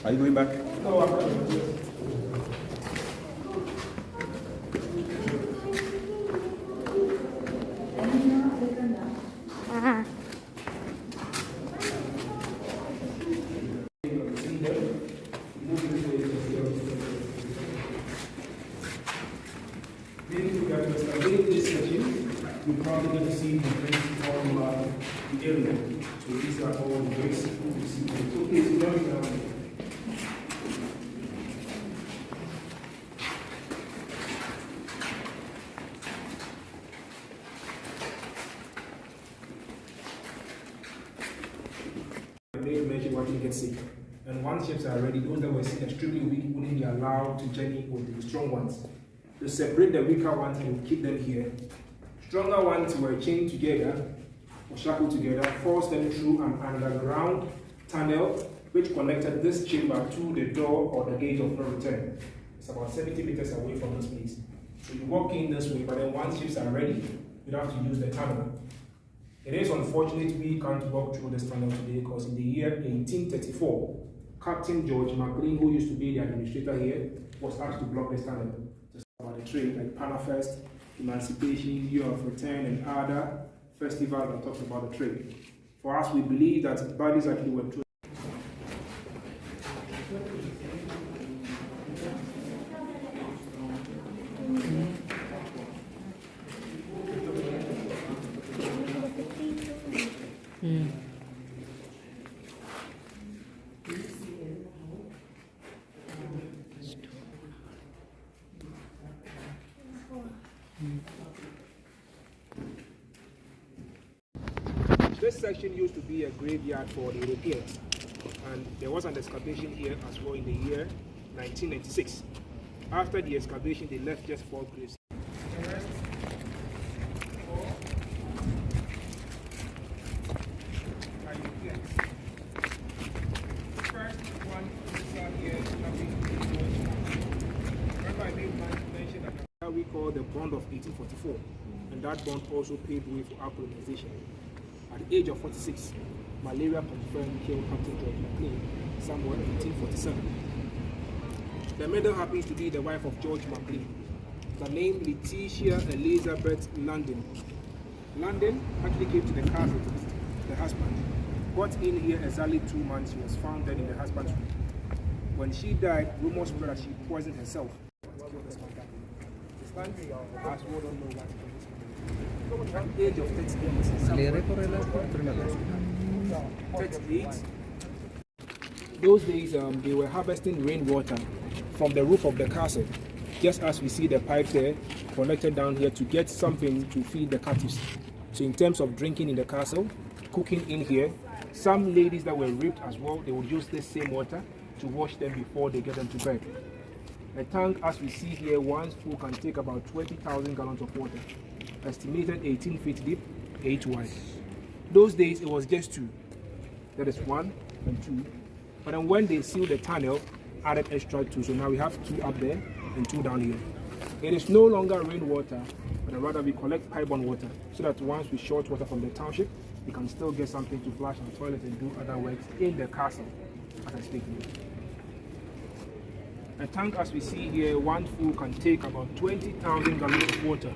Are you going back? No, I'm not. You're probably going to see the bricks from the area. So these are all the bricks. So please, mention what you can see. And once ships are ready, those that were seen extremely weak wouldn't be allowed to journey with the strong ones. To separate the weaker ones and keep them here. Stronger ones were chained together or shackled together, forced them through an underground tunnel which connected this chamber to the door or the gate of no return. It's about 70 meters away from this place. So you walk in this way, but then once ships are ready, you have to use the tunnel. It is unfortunate we can't walk through this tunnel today because in the year 1834, Captain George McLean, who used to be the administrator here, was asked to block this tunnel to talk about the trade, like Panafest, Emancipation, Year of Return, and other festivals that talks about the trade. For us, we believe that bodies actually were true. This section used to be a graveyard for the Europeans, and there was an excavation here as well in the year 1996. After the excavation, they left just 4 graves. We call the bond of 1844, and that bond also paved way for our colonization. At the age of 46, malaria confirmed killed Captain George McLean somewhere in 1847. The middle happens to be the wife of George McLean, the name Letitia Elizabeth London. London actually came to the castle to visit the husband. Got in here exactly 2 months. She was found dead in the husband's room. When she died, rumors spread that she poisoned herself. At the age of 38, those days they were harvesting rainwater from the roof of the castle, just as we see the pipes there connected down here to get something to feed the captives. So in terms of drinking in the castle, cooking in here, some ladies that were raped as well, they would use this same water to wash them before they get them to bed. A tank, as we see here, once full, can take about 20,000 gallons of water, estimated 18 feet deep, 8 wide. Those days it was just 2. That is 1 and 2. But then when they sealed the tunnel, added extra 2. So now we have 2 up there and 2 down here. It is no longer rainwater, but rather we collect pipe-borne water, so that once we short water from the township, we can still get something to flush our toilet and do other works in the castle, as I speak here. A tank, as we see here, one full can take about 20,000 gallons of water,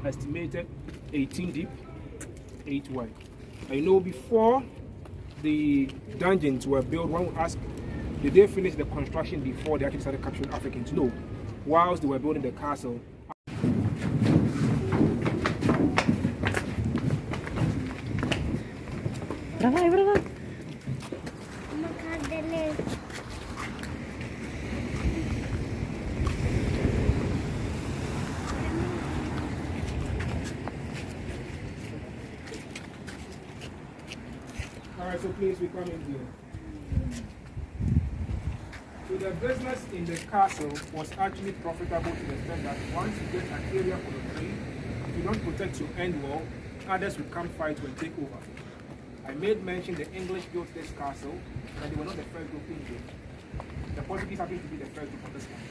estimated 18 deep, 8 wide. I know before the dungeons were built, one would ask, did they finish the construction before they actually started capturing Africans? No. Whilst they were building the castle, Alright, so please, we come in here. So the business in the castle was actually profitable to the extent that once you get an area for the trade, if you don't protect your end wall, others will come fight and take over. I made mention the English built this castle, but they were not the first group in here. The Portuguese happened to be the first group on this one.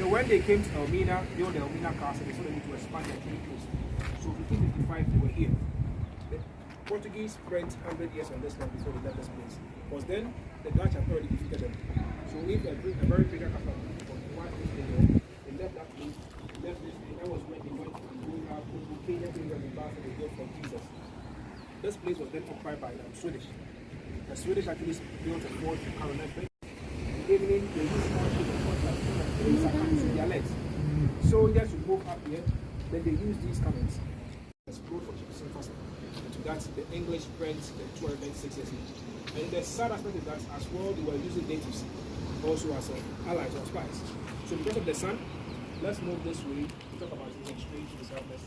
So when they came to Elmina, built the Elmina Castle, they saw they need to expand their trade post. So 1555, they were here. The Portuguese spent 100 years on this land before they left this place. Because then the Dutch had already defeated them. So if a very big castle they left that place, left this place. That was when they went to Angola, Congo, Kenya, things that they built for Jesus. This place was then occupied by Swedish. The Swedish actually built a fort in Caroline. Evening, they use dialects. Soldiers would move up here, then they use these cannons. Explode for Jefferson. And to that, the English spent the 206 years. And the sad aspect is that as well, they were using natives also as allies or spies. So because of the sun, let's move this way to talk about it straight to the southwest.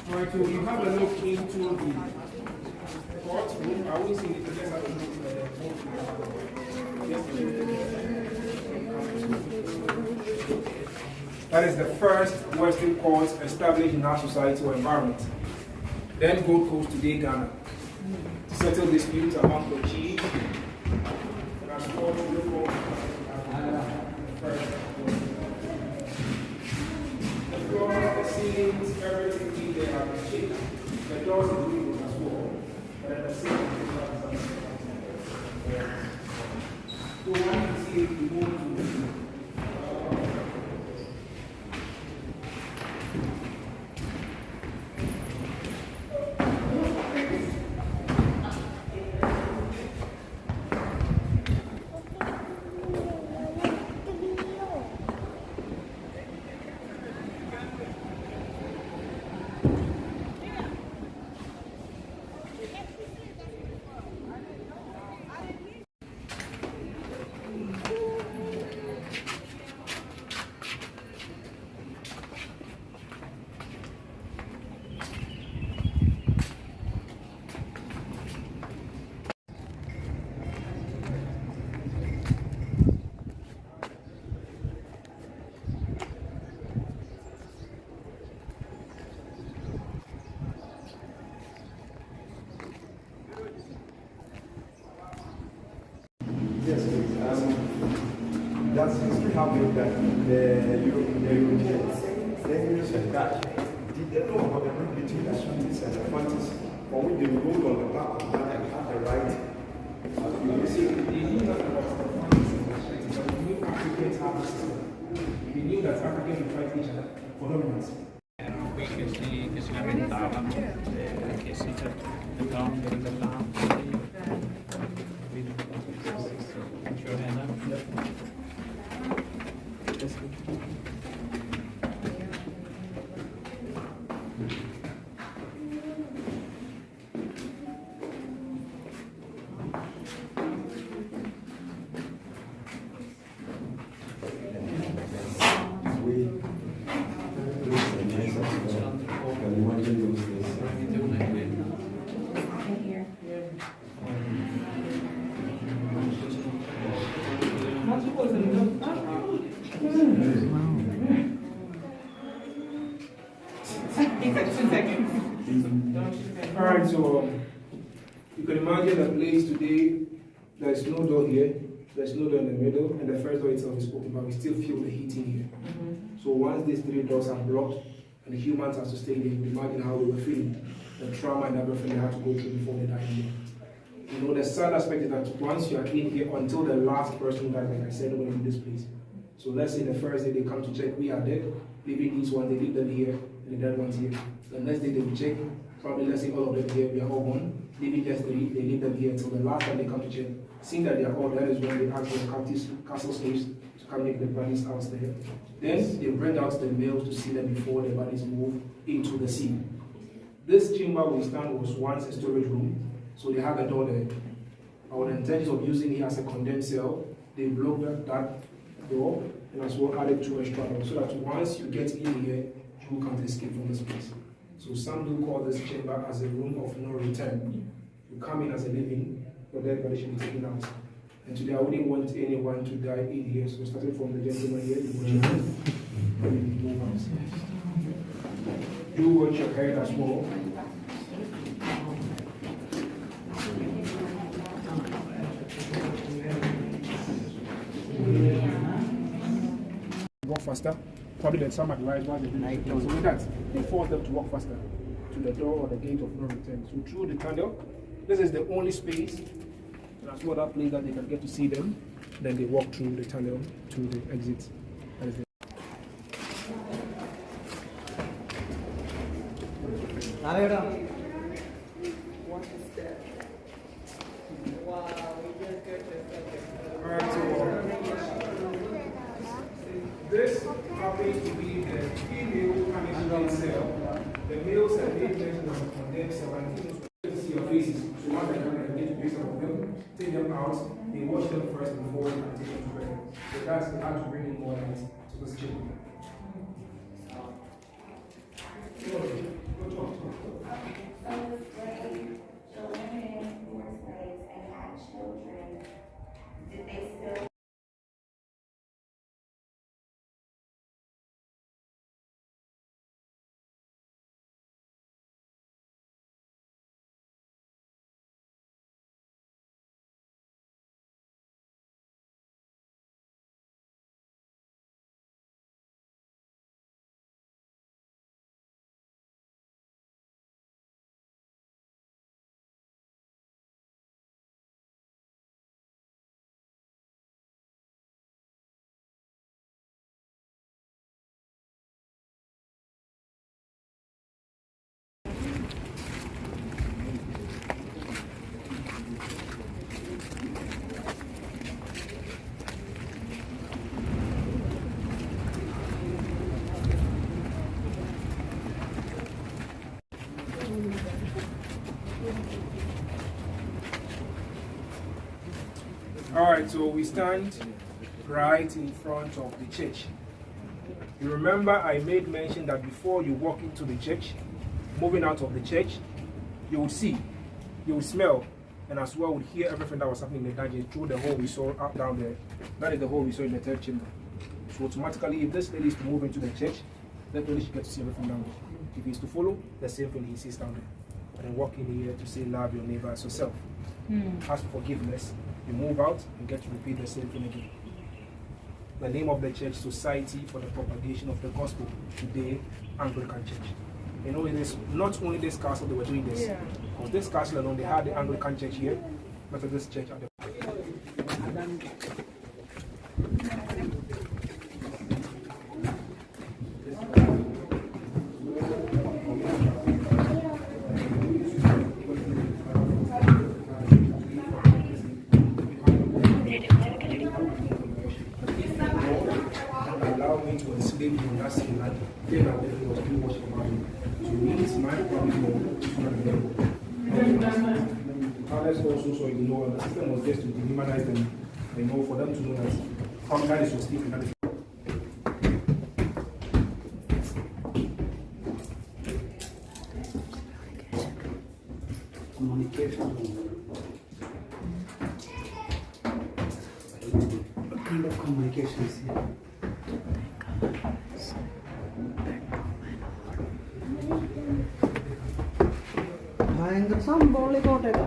Alright, so you have a look into the courtroom. I always say that you just have a look into the That is the first Western court established in our society or environment. Then Gold Coast, today Ghana. To settle disputes among the chiefs. That's called local. The floors, the ceilings, everything in there are shaped. The doors and windows as well. But at the same time, so when you see it, you move to Yes, please. Does history have it that the Europeans, the English and Dutch, did they know about the link between the Swiss and the Francis, for which they rode on the back of that and had the right? You see, they knew that about the Francis and the Swiss, but they knew Africans have a system. They knew that Africans would fight each other for dominance. Che si lamentavano che si cercavano di ribellarsi. Alright, so you can imagine a place today, there's no door here, there's no door in the middle, and the first door itself is open, but we still feel the heat in here. So once these three doors are blocked, and the humans have to stay there, you can imagine how they were feeling, the trauma and everything they had to go through before they died here. You know, the sad aspect is that once you are in here, until the last person dies, like I said, nobody in this place. So So let's say the first day they come to check, we are dead, leaving these ones, they leave them here, and the dead ones here. The next day they will check, probably let's say all of them here, we are all gone, leaving just three, they leave them here until the last time they come to check. Seeing that they are all dead is when they ask the castle slaves to come make the bodies out there. Then they bring out the males to see them before the bodies move into the sea. This chamber we stand was once a storage room, so they have a door there. Our intention of using it as a condemned cell, they blocked that door and as well added 2 extra doors, so that once you get in here, you can't escape from this place. So some do call this chamber as a room of no return. You come in as a living, your dead body should be taken out. And today I wouldn't want anyone to die in here, so starting from the gentleman here, you watch your head, and you move out. You watch your head as well. Walk faster. Probably that some advise why they do it. So with that, they force them to walk faster to the door or the gate of no return. So through the tunnel, this is the only space. That's what that place that they can get to see them. Then they walk through the tunnel to the exit. That is it. Alright, so this happens to be the female punishment cell. The males are made mention of the condemned cell and you see your faces. So once they come and get to do some of them, take them out, they wash them first before you can take them to bed. So that's the how to bring in more light to this chamber. Alright, so we stand right in front of the church. You remember I made mention that before you walk into the church, moving out of the church, you would see, you would smell, and as well would hear everything that was happening in the dungeon through the hole we saw up down there. That is the hole we saw in the third chamber. So automatically, if this lady is to move into the church, that lady should get to see everything down there. If he's to follow, the same thing he sees down there. And walk in here to say love your neighbor as yourself. Ask for forgiveness. You move out and get to repeat the same thing again. The name of the church, Society for the Propagation of the Gospel, today Anglican Church. You know, it is not only this castle they were doing this. Because this castle alone, they had the Anglican Church here, Methodist Church at the allow me to enslave you in that same land. Then I was doing what about you. So me, it's my problem. Others also, so you know, the system was just to dehumanize them. You know, for them to know that that is your Stephen. That is communication. What kind of communication is here? ഭയങ്കര സംഭവമുള്ള കോട്ടയത്ത്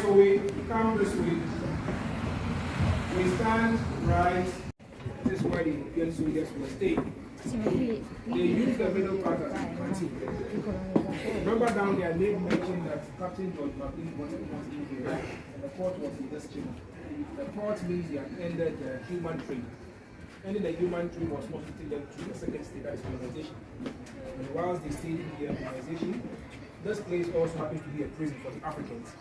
So we come this way. We stand right. This is where the European soldiers will stay. They use the middle part as a canteen. Remember down there, they mentioned that Captain George McLean was in here, and the port was in this chamber. The port means they had ended the human trade. Ending the human trade was not to take them to the second stage, that is colonization. And whilst they stayed in the colonization, this place also happens to be a prison for the Africans.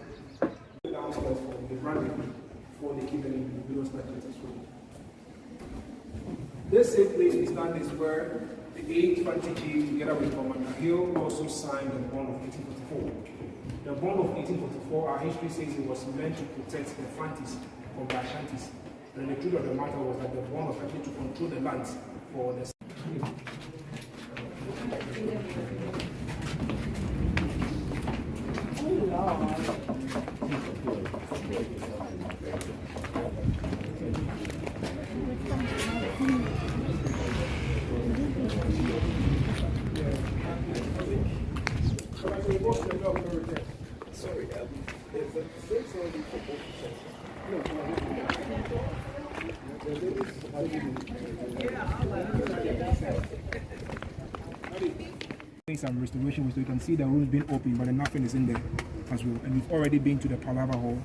Downstairs for the branding before they keep them in the middle stages as well. This same place we stand is where the 8th Infantry Chief, together with Commander Hill, also signed the bond of 1844. The bond of 1844, our history says it was meant to protect the Fantis from the Ashantis. And the truth of the matter was that the bond was actually to control the lands for the Sorry, there's a six or the football. Some restoration, so you can see the rooms being open, but nothing is in there as well. And we've already been to the Palava Hall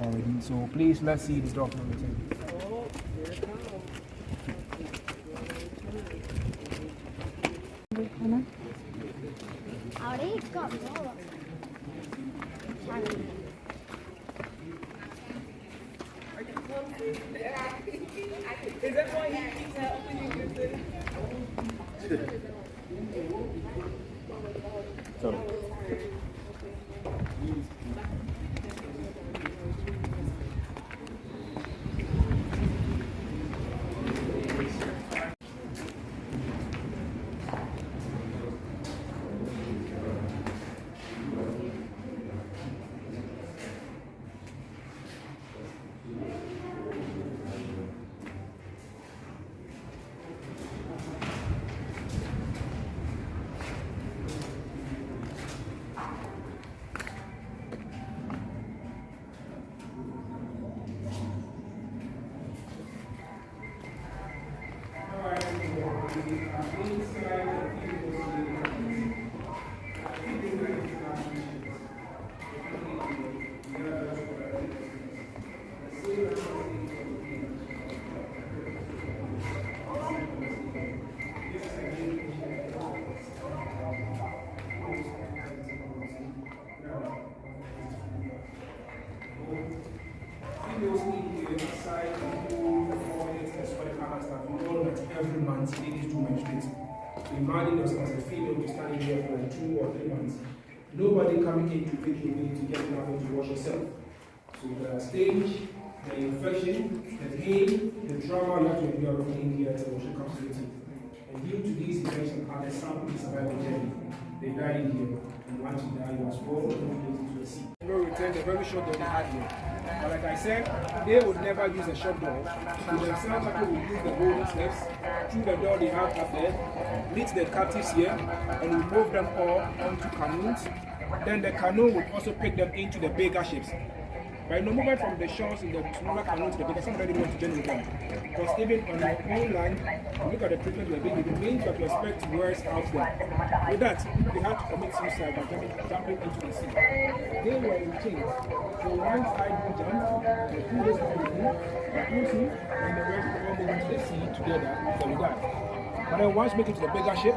already. So please, let's see the dock number 10. Ahora got Is that why you keep opening every month ladies do menstruate. So imagine yourself as a female to standing here for 2 or 3 months. Nobody coming in to pick you to get nothing to wash yourself. So the stage, the infection, the pain, the trauma you have to endure in here until washing comes to the teeth. And due to these infections are the sample to survive the journey. They died in here, and once you die, you are swallowed and into the sea. We return the very short door they had here. But like I said, they would never use a shop door. So themselves actually will use the golden steps through the door they have up there, meet the captives here, and we move them all onto canoes. Then the canoe would also pick them into the bigger ships. By no movement from the shores in the smaller canoe to the bigger, somebody wants to journey with them. Because even on your own land, look at the treatment we're being given, means that you expect worse out there. With that, they had to commit suicide by jumping into the sea. They were in chains. So one side will jump, the two days and the rest all move into the sea together until we die. But then once we make it to the bigger ship,